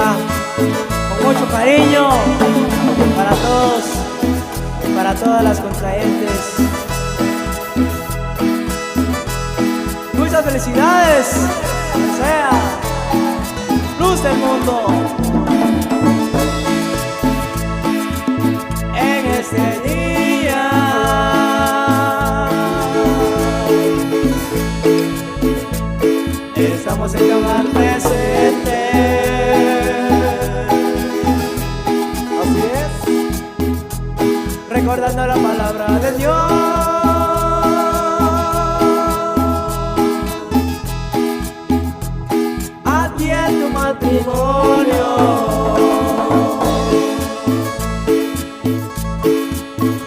va con mucho cariño para todos y para todas las contrayentes. Muchas felicidades, que sea luz del mundo en este día. Estamos en lugar presente. Así es, recordando la palabra de Dios. Aquí en tu matrimonio,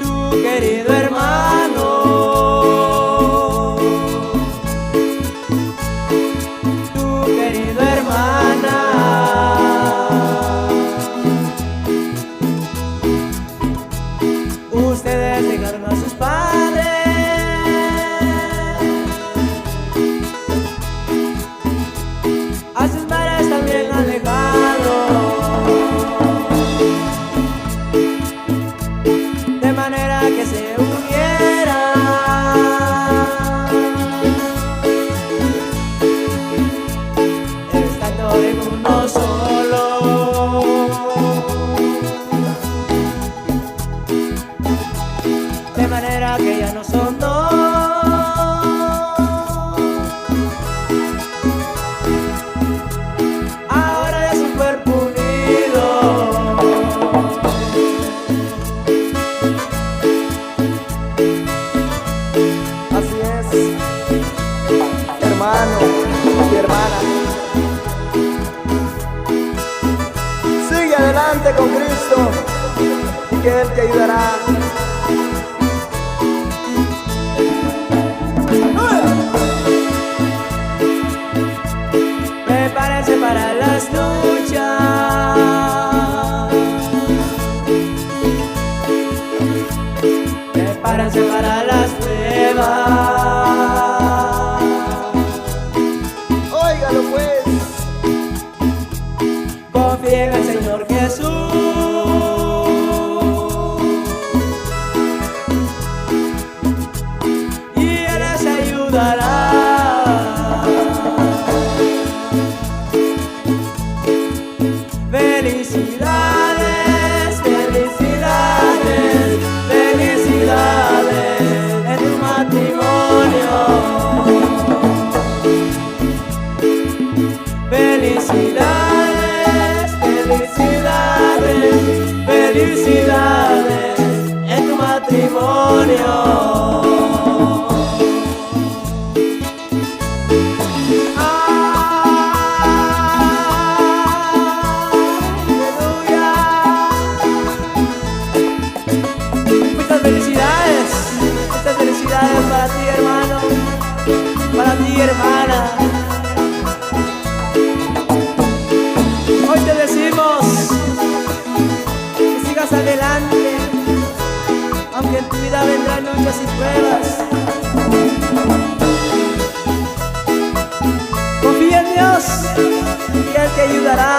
tu querido hermano, tu querida hermana, ustedes dejaron a sus padres, a sus madres también han dejado, de manera que se unieran, estando en uno solo, de manera que ya no son dos. Ahora es un cuerpo unido. Así es, hermano y hermana, sigue adelante con Cristo y que Él te ayudará. Prepárense para las luchas, prepárense para las pruebas. Óigalo pues, confía en el Señor Jesús y Él les ayudará. Felicidades, felicidades, felicidades en tu matrimonio. Felicidades, felicidades, felicidades en tu matrimonio. Muchas felicidades para ti, hermano, para ti, hermana. Hoy te decimos que sigas adelante, aunque en tu vida vendrán luchas y pruebas. Confía en Dios y Él te ayudará.